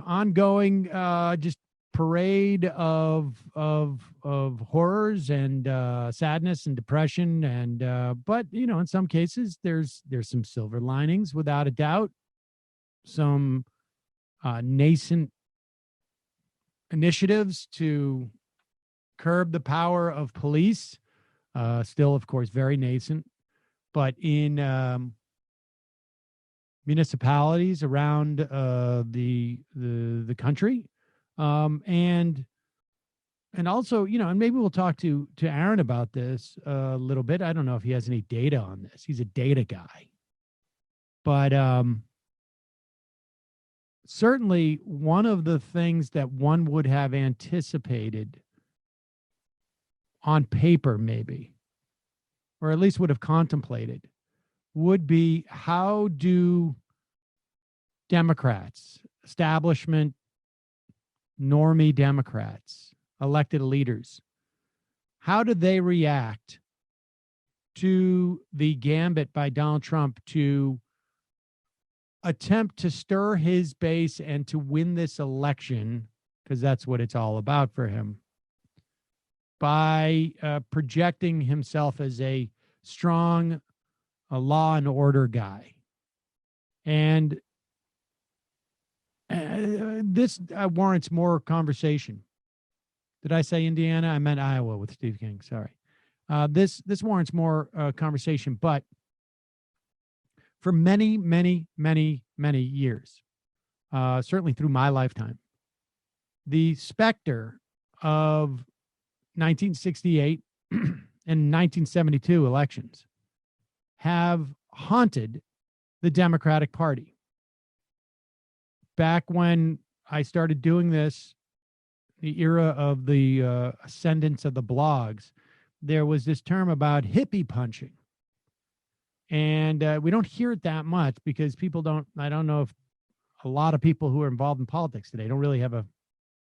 Ongoing just parade of horrors and sadness and depression, and but in some cases there's some silver linings, without a doubt. Some nascent initiatives to curb the power of police, still of course very nascent, but in municipalities around the country, and also, and maybe we'll talk to Aaron about this a little bit. I don't know if he has any data on this. He's a data guy, but certainly one of the things that one would have anticipated on paper, maybe, or at least would have contemplated, would be, how do Democrats, establishment, normie Democrats, elected leaders, how do they react to the gambit by Donald Trump to attempt to stir his base and to win this election, because that's what it's all about for him, by projecting himself as a strong law and order guy. And this warrants more conversation. Did I say Indiana? I meant Iowa with Steve King. Sorry. This warrants more conversation, but for many, many, many, many years, certainly through my lifetime, the specter of 1968 and 1972 elections have haunted the Democratic Party. Back when I started doing this, the era of the ascendance of the blogs, there was this term about hippie punching. And we don't hear it that much because I don't know if a lot of people who are involved in politics today don't really have a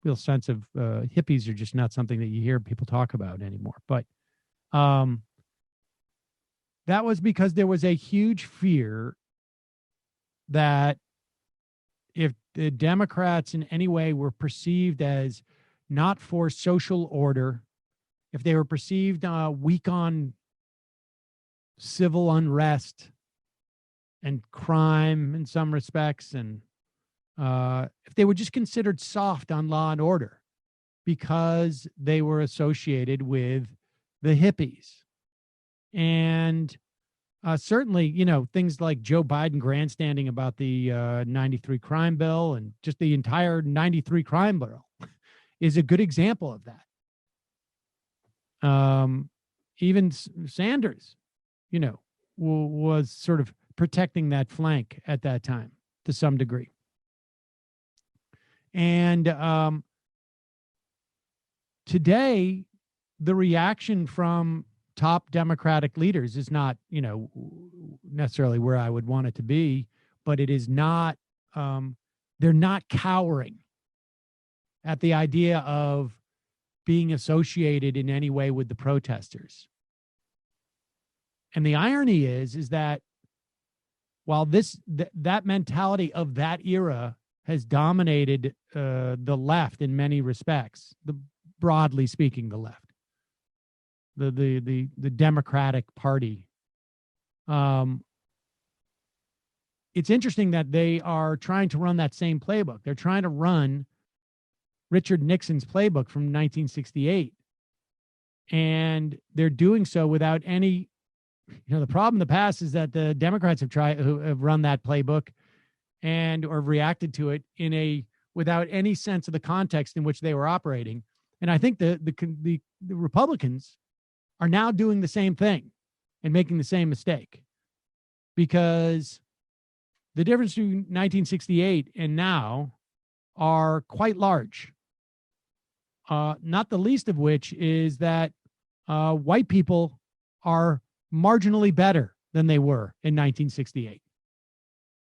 real sense of hippies are just not something that you hear people talk about anymore. But that was because there was a huge fear that if the Democrats in any way were perceived as not for social order, if they were perceived weak on civil unrest and crime in some respects, and if they were just considered soft on law and order because they were associated with the hippies. And certainly, things like Joe Biden grandstanding about the 93 crime bill and just the entire 93 crime bill is a good example of that. Even Sanders, was sort of protecting that flank at that time to some degree. And today, the reaction from top Democratic leaders is not, necessarily where I would want it to be, but it is not, they're not cowering at the idea of being associated in any way with the protesters. And the irony is that while that mentality of that era has dominated the left in many respects, broadly speaking, the left, the Democratic Party. It's interesting that they are trying to run that same playbook. They're trying to run Richard Nixon's playbook from 1968. And they're doing so without any, the problem in the past is that the Democrats have run that playbook or reacted to it without any sense of the context in which they were operating. And I think the Republicans are now doing the same thing and making the same mistake, because the difference between 1968 and now are quite large. Not the least of which is that white people are marginally better than they were in 1968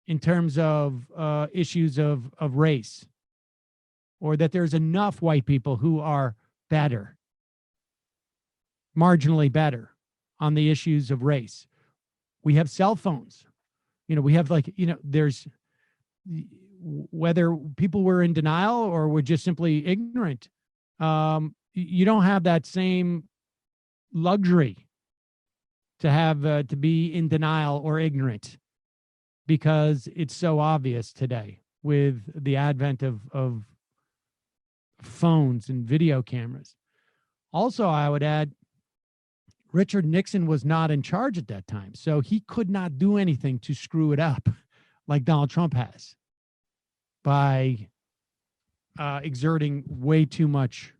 in terms of issues of race, or that there's enough white people who are better, marginally better on the issues of race. We have cell phones. We have there's whether people were in denial or were just simply ignorant. You don't have that same luxury to have to be in denial or ignorant, because it's so obvious today with the advent of phones and video cameras. Also, I would add, Richard Nixon was not in charge at that time, so he could not do anything to screw it up like Donald Trump has by exerting way too much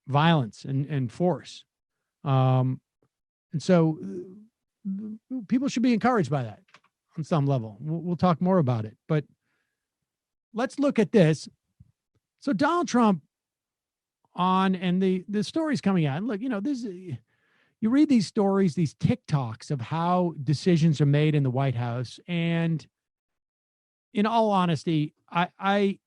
violence and force. And so people should be encouraged by that on some level. We'll talk more about it, but let's look at this. So Donald Trump and the stories coming out, and look, you read these stories, these TikToks of how decisions are made in the White House. And in all honesty, I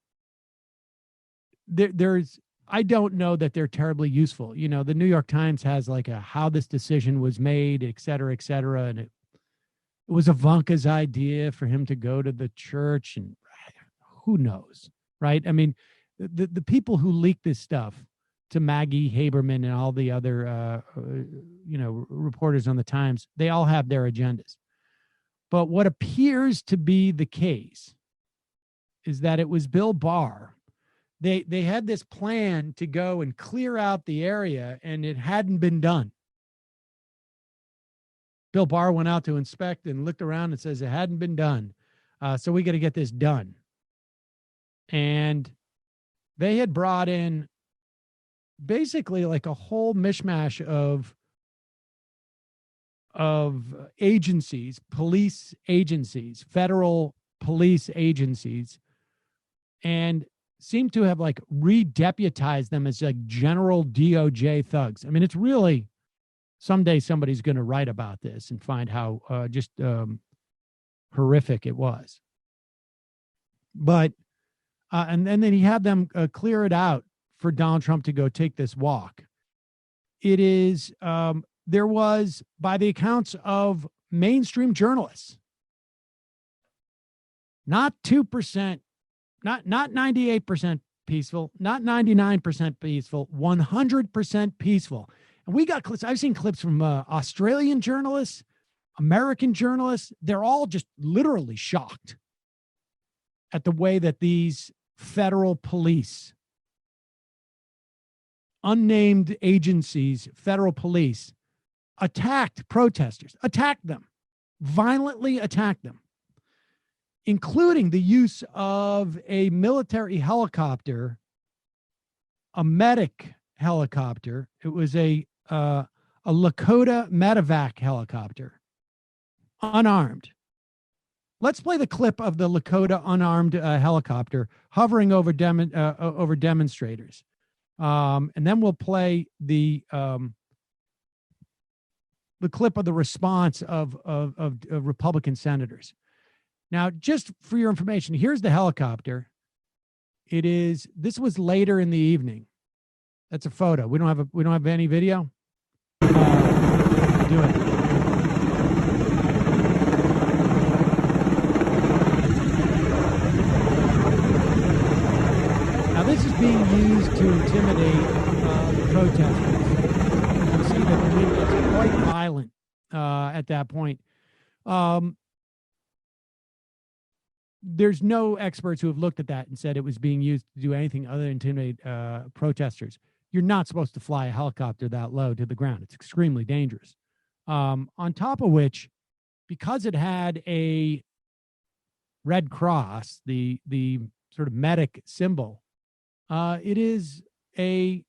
don't know that they're terribly useful. The New York Times has like a how this decision was made, et cetera, et cetera. And it was Ivanka's idea for him to go to the church, and who knows, right? I mean, the people who leak this stuff to Maggie Haberman and all the other, reporters on the Times, they all have their agendas. But what appears to be the case is that it was Bill Barr. They had this plan to go and clear out the area, and it hadn't been done. Bill Barr went out to inspect and looked around and says it hadn't been done. So we got to get this done. And they had brought in basically like a whole mishmash of agencies, police agencies, federal police agencies, and seem to have like re-deputized them as like general DOJ thugs. I mean, it's really, someday somebody's going to write about this and find how just horrific it was. But, and then he had them clear it out for Donald Trump to go take this walk. It is, there was, by the accounts of mainstream journalists, not 2%, not 98% peaceful, not 99% peaceful, 100% peaceful. And we got clips. I've seen clips from Australian journalists, American journalists. They're all just literally shocked at the way that these federal police, unnamed agencies, federal police, attacked protesters, attacked them, violently attacked them, including the use of a military helicopter, a medic helicopter. It was a Lakota medevac helicopter, unarmed. Let's play the clip of the Lakota unarmed helicopter hovering over demonstrators, and then we'll play the clip of the response of Republican senators. Now, just for your information, here's the helicopter. This was later in the evening. That's a photo. We don't have any video. Do it. Now, this is being used to intimidate the protesters. You can see that it's quite violent at that point. There's no experts who have looked at that and said it was being used to do anything other than intimidate protesters. You're not supposed to fly a helicopter that low to the ground. It's extremely dangerous. On top of which, because it had a Red Cross, the sort of medic symbol, it is a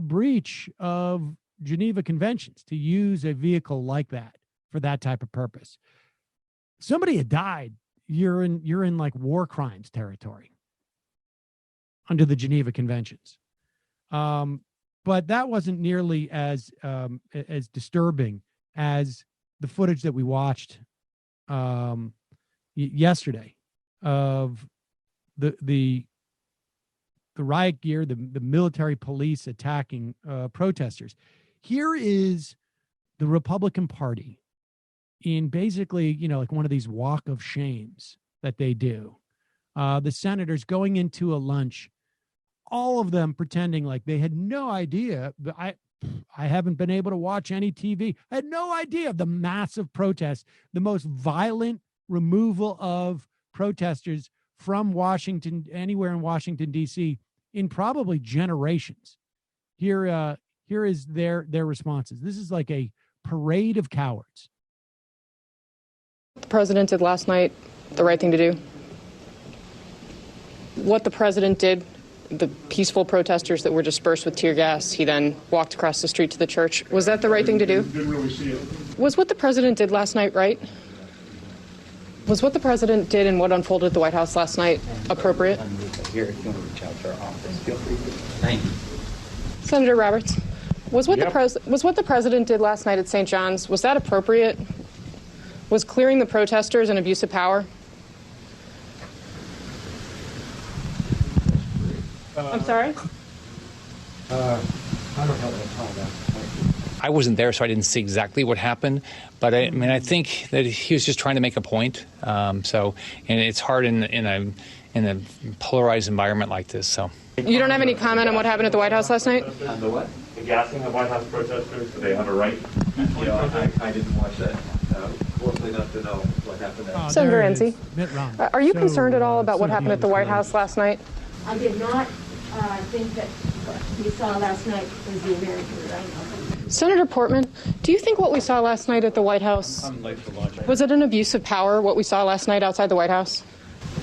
breach of Geneva Conventions to use a vehicle like that for that type of purpose. Somebody had died. You're in like war crimes territory under the Geneva Conventions. But that wasn't nearly as disturbing as the footage that we watched yesterday of the riot gear, the military police attacking protesters. Here is the Republican Party in basically, like one of these walk of shames that they do. The senators going into a lunch, all of them pretending like they had no idea. I haven't been able to watch any TV. I had no idea of the massive protests, the most violent removal of protesters from Washington, anywhere in Washington, D.C., in probably generations. Here is their responses. This is like a parade of cowards. The president did last night the right thing to do. What the president did, the peaceful protesters that were dispersed with tear gas, he then walked across the street to the church. Was that the right thing to do? Didn't really see it. Was what the president did last night right? Was what the president did and what unfolded at the White House last night appropriate? Here, if you want to reach out to our office, feel free to. Thank you. Senator Roberts, was what the president did last night at St. John's, was that appropriate? Was clearing the protesters an abuse of power? I'm sorry? I don't know what to I wasn't there, so I didn't see exactly what happened. But I think that he was just trying to make a point. And it's hard in a polarized environment like this. So You don't have any comment on what happened at the White House last night? On the what? The gassing of White House protesters, do they have a right? I didn't watch that closely enough to know what happened there. Senator Enzi, Mitt Romney. are you So, concerned at all about what so happened at the White House last night? I did not think that what we saw last night was the American right. Senator Portman, do you think what we saw last night at the White House, was it an abuse of power, what we saw last night outside the White House?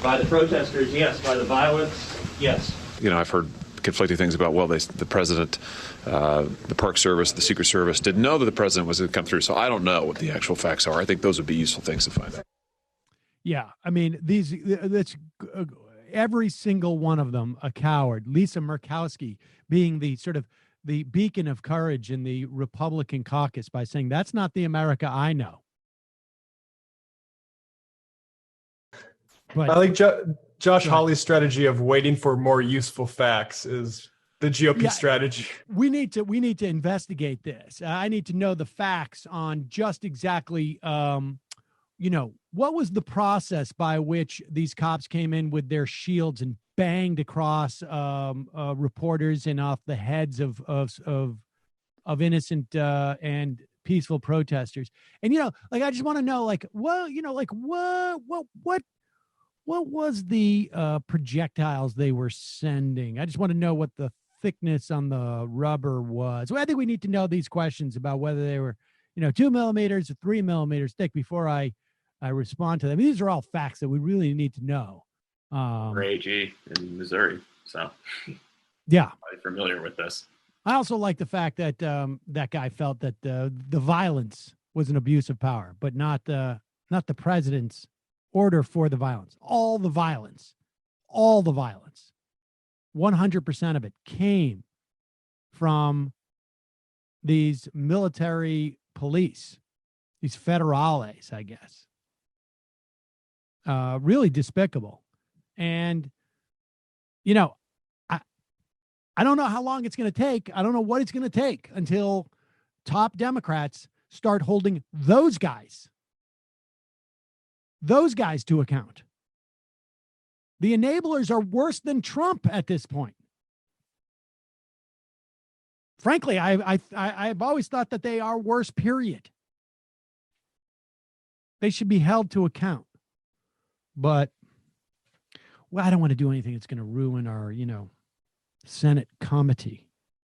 By the protesters, yes. By the violence, yes. I've heard conflicting things about, the president, the Park Service, the Secret Service didn't know that the president was going to come through. So I don't know what the actual facts are. I think those would be useful things to find out. Yeah, I mean, that's every single one of them a coward. Lisa Murkowski being the sort of the beacon of courage in the Republican caucus by saying that's not the America I know. But, I like Josh Hawley's strategy of waiting for more useful facts is the GOP strategy. We need to investigate this. I need to know the facts on just exactly, what was the process by which these cops came in with their shields and banged across reporters and off the heads of innocent and peaceful protesters. And I just want to know, what was the projectiles they were sending? I just want to know what the thickness on the rubber was. Well, I think we need to know these questions about whether they were, 2 millimeters or 3 millimeters thick before I respond to them. These are all facts that we really need to know. For AG in Missouri, so yeah, I'm familiar with this. I also like the fact that that guy felt that the violence was an abuse of power, but not the president's order for the violence. All the violence, 100% of it came from these military police, these federales, I guess. Really despicable. And, I don't know how long it's going to take. I don't know what it's going to take until top Democrats start holding those guys to account. The enablers are worse than Trump at this point. Frankly, I've always thought that they are worse, period. They should be held to account. But, I don't want to do anything that's going to ruin our, Senate comity.